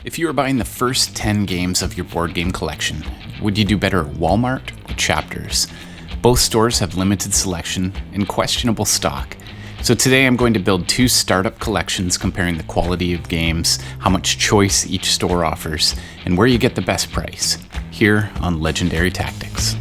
If you were buying the first 10 games of your board game collection, would you do better at Walmart or Chapters? Both stores have limited selection and questionable stock. So today I'm going to build two startup collections comparing the quality of games, how much choice each store offers, and where you get the best price, here on Legendary Tactics.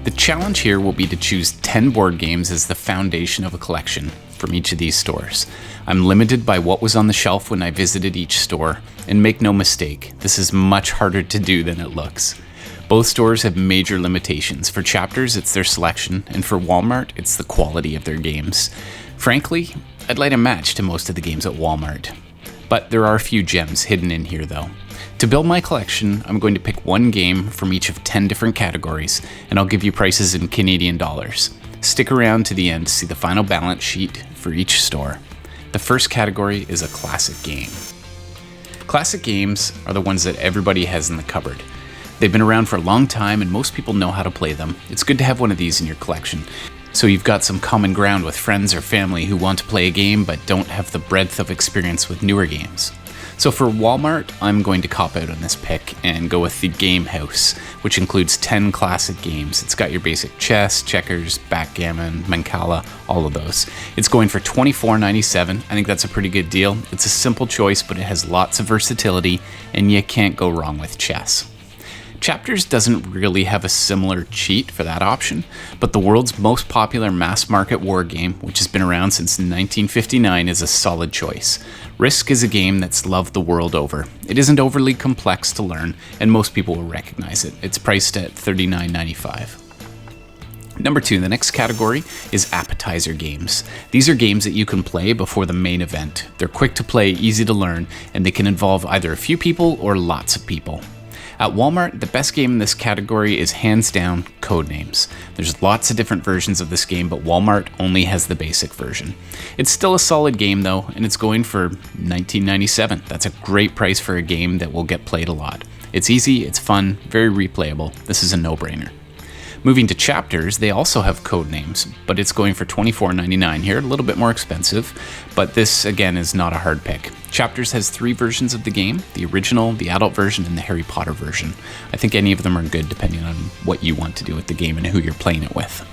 The challenge here will be to choose 10 board games as the foundation of a collection from each of these stores. I'm limited by what was on the shelf when I visited each store, and make no mistake, this is much harder to do than it looks. Both stores have major limitations. For Chapters, it's their selection, and for Walmart, it's the quality of their games. Frankly, I'd like a match to most of the games at Walmart. But there are a few gems hidden in here though. To build my collection, I'm going to pick one game from each of 10 different categories, and I'll give you prices in Canadian dollars. Stick around to the end to see the final balance sheet for each store. The first category is a classic game. Classic games are the ones that everybody has in the cupboard. They've been around for a long time and most people know how to play them. It's good to have one of these in your collection, so you've got some common ground with friends or family who want to play a game but don't have the breadth of experience with newer games. So for Walmart, I'm going to cop out on this pick and go with the Game House, which includes 10 classic games. It's got your basic chess, checkers, backgammon, mancala, all of those. It's going for $24.97. I think that's a pretty good deal. It's a simple choice, but it has lots of versatility, and you can't go wrong with chess. Chapters doesn't really have a similar cheat for that option, but the world's most popular mass market war game, which has been around since 1959, is a solid choice. Risk is a game that's loved the world over. It isn't overly complex to learn, and most people will recognize it. It's priced at $39.95. Number 2, the next category is Appetizer games. These are games that you can play before the main event. They're quick to play, easy to learn, and they can involve either a few people or lots of people. At Walmart, the best game in this category is hands down Codenames. There's lots of different versions of this game, but Walmart only has the basic version. It's still a solid game though, and it's going for $19.97. That's a great price for a game that will get played a lot. It's easy, it's fun, very replayable. This is a no-brainer. Moving to Chapters, they also have Codenames, but it's going for $24.99 here, a little bit more expensive, but this again is not a hard pick. Chapters has 3 versions of the game, the original, the adult version, and the Harry Potter version. I think any of them are good depending on what you want to do with the game and who you're playing it with.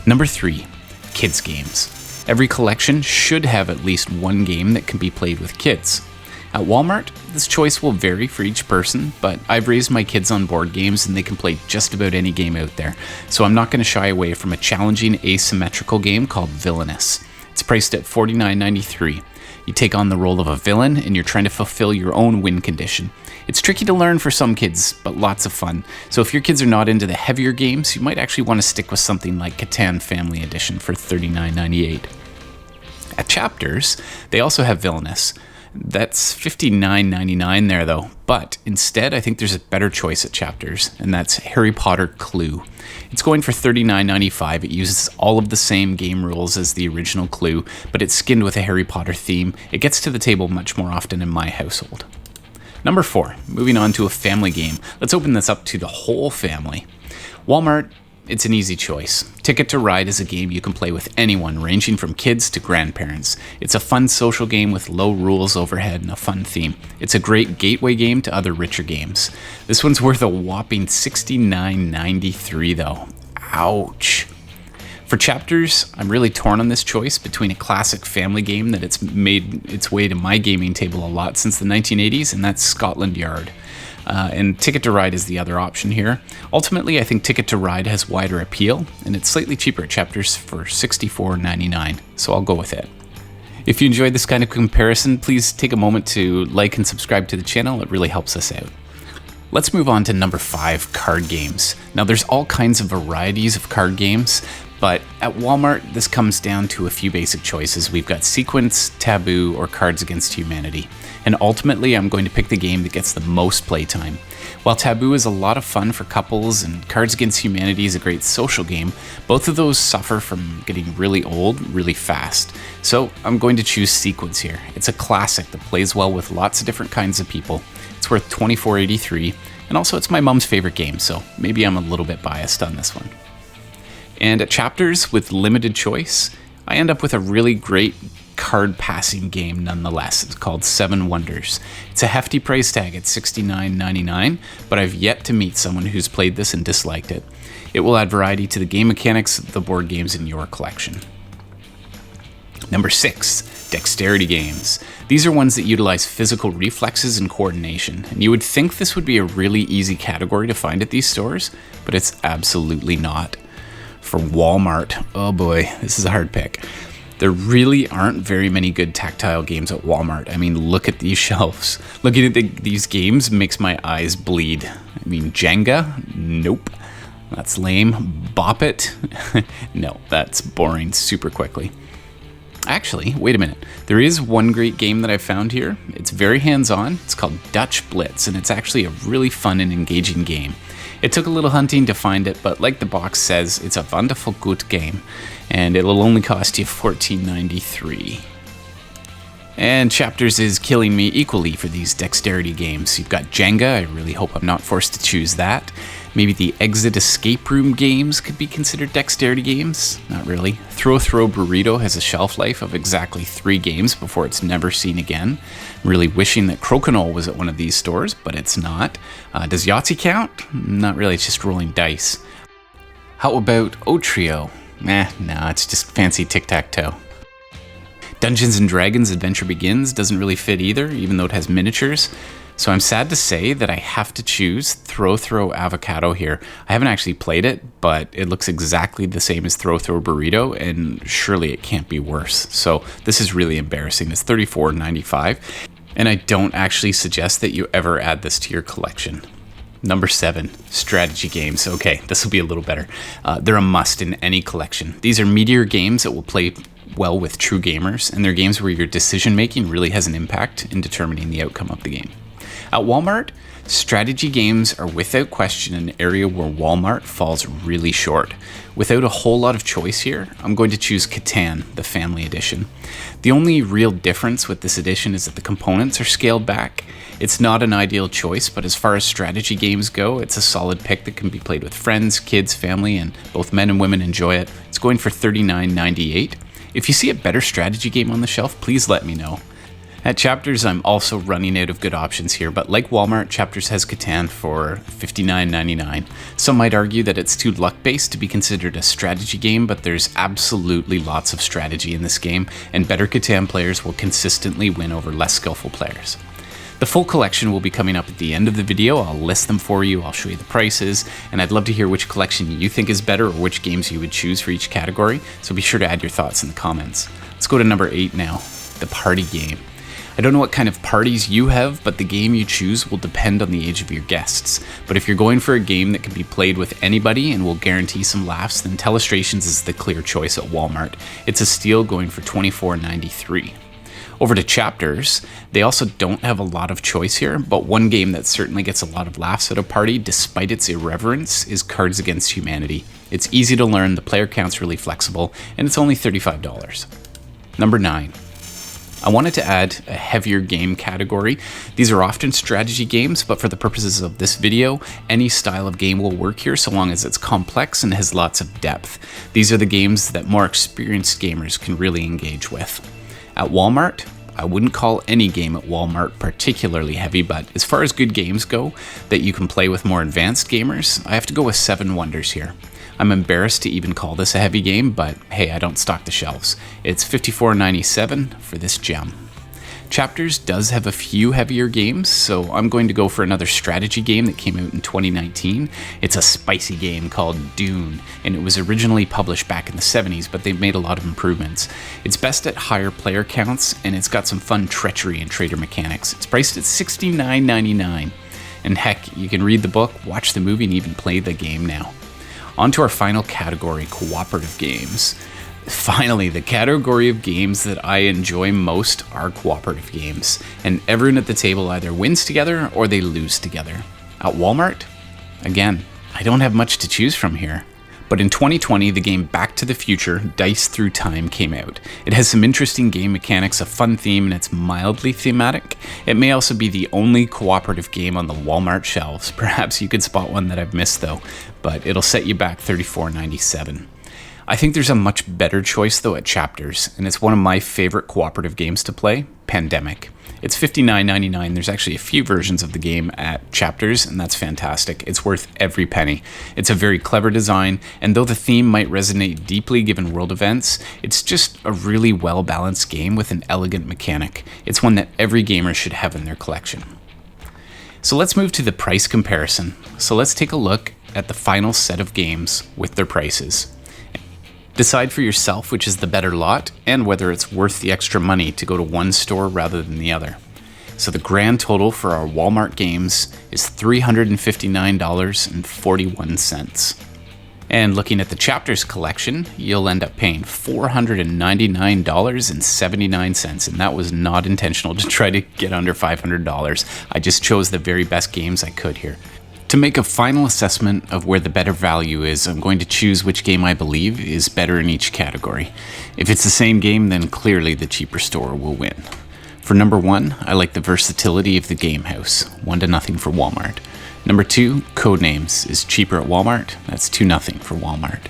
Number 3, kids games. Every collection should have at least one game that can be played with kids. At Walmart, this choice will vary for each person, but I've raised my kids on board games and they can play just about any game out there, so I'm not going to shy away from a challenging asymmetrical game called Villainous. It's priced at $49.93. You take on the role of a villain and you're trying to fulfill your own win condition. It's tricky to learn for some kids, but lots of fun. So if your kids are not into the heavier games, you might actually want to stick with something like Catan Family Edition for $39.98. At Chapters, they also have Villainous. That's $59.99 there though, but instead I think there's a better choice at Chapters, and that's Harry Potter Clue. It's going for $39.95. It uses all of the same game rules as the original Clue, but it's skinned with a Harry Potter theme. It gets to the table much more often in my household. Number 4, moving on to a family game. Let's open this up to the whole family. Walmart, it's an easy choice. Ticket to Ride is a game you can play with anyone, ranging from kids to grandparents. It's a fun social game with low rules overhead and a fun theme. It's a great gateway game to other richer games. This one's worth a whopping $69.93 though. Ouch. For Chapters, I'm really torn on this choice between a classic family game that it's made its way to my gaming table a lot since the 1980s, and that's Scotland Yard. And Ticket to Ride is the other option here. Ultimately, I think Ticket to Ride has wider appeal, and it's slightly cheaper at Chapters for $64.99, so I'll go with it. If you enjoyed this kind of comparison, please take a moment to like and subscribe to the channel. It really helps us out. Let's move on to number 5, card games. Now there's all kinds of varieties of card games, but at Walmart, this comes down to a few basic choices. We've got Sequence, Taboo, or Cards Against Humanity. And ultimately, I'm going to pick the game that gets the most playtime. While Taboo is a lot of fun for couples and Cards Against Humanity is a great social game, both of those suffer from getting really old really fast. So I'm going to choose Sequence here. It's a classic that plays well with lots of different kinds of people. It's worth $24.83, and also it's my mom's favorite game, so maybe I'm a little bit biased on this one. And at Chapters, with limited choice, I end up with a really great card passing game nonetheless. It's called Seven Wonders. It's a hefty price tag at $69.99, but I've yet to meet someone who's played this and disliked it. It will add variety to the game mechanics of the board games in your collection. Number 6, Dexterity Games. These are ones that utilize physical reflexes and coordination, and you would think this would be a really easy category to find at these stores, but it's absolutely not. For Walmart, oh boy, this is a hard pick. There really aren't very many good tactile games at Walmart. I mean, look at these shelves. Looking at these games makes my eyes bleed. I mean, Jenga? Nope. That's lame. Bop It? No, that's boring super quickly. Actually, wait a minute. There is one great game that I found here. It's very hands-on. It's called Dutch Blitz, and it's actually a really fun and engaging game. It took a little hunting to find it, but like the box says, it's a wonderful good game, and it'll only cost you $14.93. And Chapters is killing me equally for these dexterity games. You've got Jenga. I really hope I'm not forced to choose that. Maybe the Exit Escape Room games could be considered dexterity games. Not really. Throw Burrito has a shelf life of exactly 3 games before it's never seen again. I'm really wishing that Crokinole was at one of these stores, but it's not. Does Yahtzee count? Not really, it's just rolling dice. How about Otrio? No, it's just fancy tic-tac-toe. Dungeons & Dragons Adventure Begins doesn't really fit either, even though it has miniatures. So I'm sad to say that I have to choose Throw Avocado here. I haven't actually played it, but it looks exactly the same as Throw Burrito, and surely it can't be worse. So this is really embarrassing. It's $34.95, and I don't actually suggest that you ever add this to your collection. Number 7, strategy games. Okay, this will be a little better. They're a must in any collection. These are meatier games that will play well with true gamers, and they're games where your decision making really has an impact in determining the outcome of the game. At Walmart, strategy games are without question an area where Walmart falls really short. Without a whole lot of choice here, I'm going to choose Catan, the family edition. The only real difference with this edition is that the components are scaled back. It's not an ideal choice, but as far as strategy games go, it's a solid pick that can be played with friends, kids, family, and both men and women enjoy it. It's going for $39.98. If you see a better strategy game on the shelf, please let me know. At Chapters, I'm also running out of good options here, but like Walmart, Chapters has Catan for $59.99. Some might argue that it's too luck-based to be considered a strategy game, but there's absolutely lots of strategy in this game, and better Catan players will consistently win over less skillful players. The full collection will be coming up at the end of the video. I'll list them for you, I'll show you the prices, and I'd love to hear which collection you think is better or which games you would choose for each category, so be sure to add your thoughts in the comments. Let's go to number 8 now, the party game. I don't know what kind of parties you have, but the game you choose will depend on the age of your guests. But if you're going for a game that can be played with anybody and will guarantee some laughs, then Telestrations is the clear choice at Walmart. It's a steal, going for $24.93. Over to Chapters, they also don't have a lot of choice here, but one game that certainly gets a lot of laughs at a party, despite its irreverence, is Cards Against Humanity. It's easy to learn, the player count's really flexible, and it's only $35. Number 9. I wanted to add a heavier game category. These are often strategy games, but for the purposes of this video, any style of game will work here so long as it's complex and has lots of depth. These are the games that more experienced gamers can really engage with. At Walmart, I wouldn't call any game at Walmart particularly heavy, but as far as good games go that you can play with more advanced gamers, I have to go with Seven Wonders here. I'm embarrassed to even call this a heavy game, but hey, I don't stock the shelves. It's $54.97 for this gem. Chapters does have a few heavier games, so I'm going to go for another strategy game that came out in 2019. It's a spicy game called Dune, and it was originally published back in the 70s, but they've made a lot of improvements. It's best at higher player counts, and it's got some fun treachery and trader mechanics. It's priced at $69.99, and heck, you can read the book, watch the movie, and even play the game now. On to our final category, cooperative games. Finally, the category of games that I enjoy most are cooperative games, and everyone at the table either wins together or they lose together. At Walmart, again, I don't have much to choose from here. But in 2020, the game Back to the Future, Dice Through Time came out. It has some interesting game mechanics, a fun theme, and it's mildly thematic. It may also be the only cooperative game on the Walmart shelves. Perhaps you could spot one that I've missed though, but it'll set you back $34.97. I think there's a much better choice though at Chapters, and it's one of my favorite cooperative games to play, Pandemic. It's $59.99. There's actually a few versions of the game at Chapters, and that's fantastic. It's worth every penny. It's a very clever design, and though the theme might resonate deeply given world events, it's just a really well-balanced game with an elegant mechanic. It's one that every gamer should have in their collection. So let's move to the price comparison. So let's take a look at the final set of games with their prices. Decide for yourself which is the better lot and whether it's worth the extra money to go to one store rather than the other. So the grand total for our Walmart games is $359.41. And looking at the Chapters collection, you'll end up paying $499.79, and that was not intentional to try to get under $500. I just chose the very best games I could here. To make a final assessment of where the better value is, I'm going to choose which game I believe is better in each category. If it's the same game, then clearly the cheaper store will win. For number 1, I like the versatility of the game house, 1-0 for Walmart. Number 2, Codenames is cheaper at Walmart, that's 2-0 for Walmart.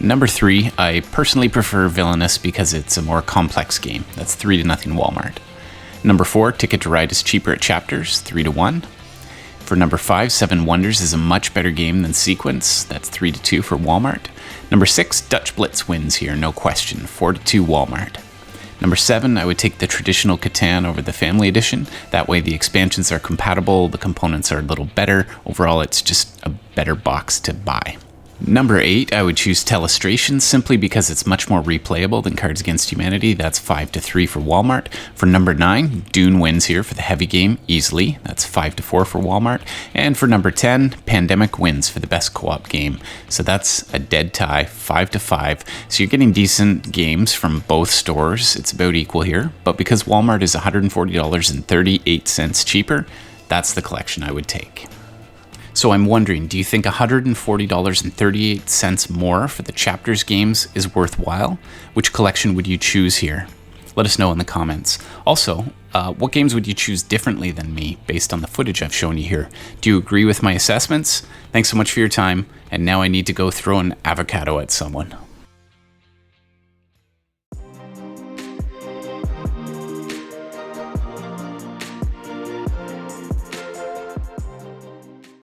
Number 3, I personally prefer Villainous because it's a more complex game, that's 3-0 Walmart. Number 4, Ticket to Ride is cheaper at Chapters, 3-1. For number 5, Seven Wonders is a much better game than Sequence. That's 3-2 for Walmart. Number 6, Dutch Blitz wins here, no question, 4-2 Walmart. Number 7, I would take the traditional Catan over the Family Edition. That way the expansions are compatible, the components are a little better. Overall, it's just a better box to buy. Number 8, I would choose Telestration simply because it's much more replayable than Cards Against Humanity. That's 5-3 for Walmart. For number 9, Dune wins here for the heavy game easily. That's 5-4 for Walmart. And for number 10, Pandemic wins for the best co-op game. So that's a dead tie, 5-5. So you're getting decent games from both stores. It's about equal here. But because Walmart is $140.38 cheaper, that's the collection I would take. So I'm wondering, do you think $140.38 more for the Chapters games is worthwhile? Which collection would you choose here? Let us know in the comments. Also, what games would you choose differently than me based on the footage I've shown you here? Do you agree with my assessments? Thanks so much for your time, and now I need to go throw an avocado at someone.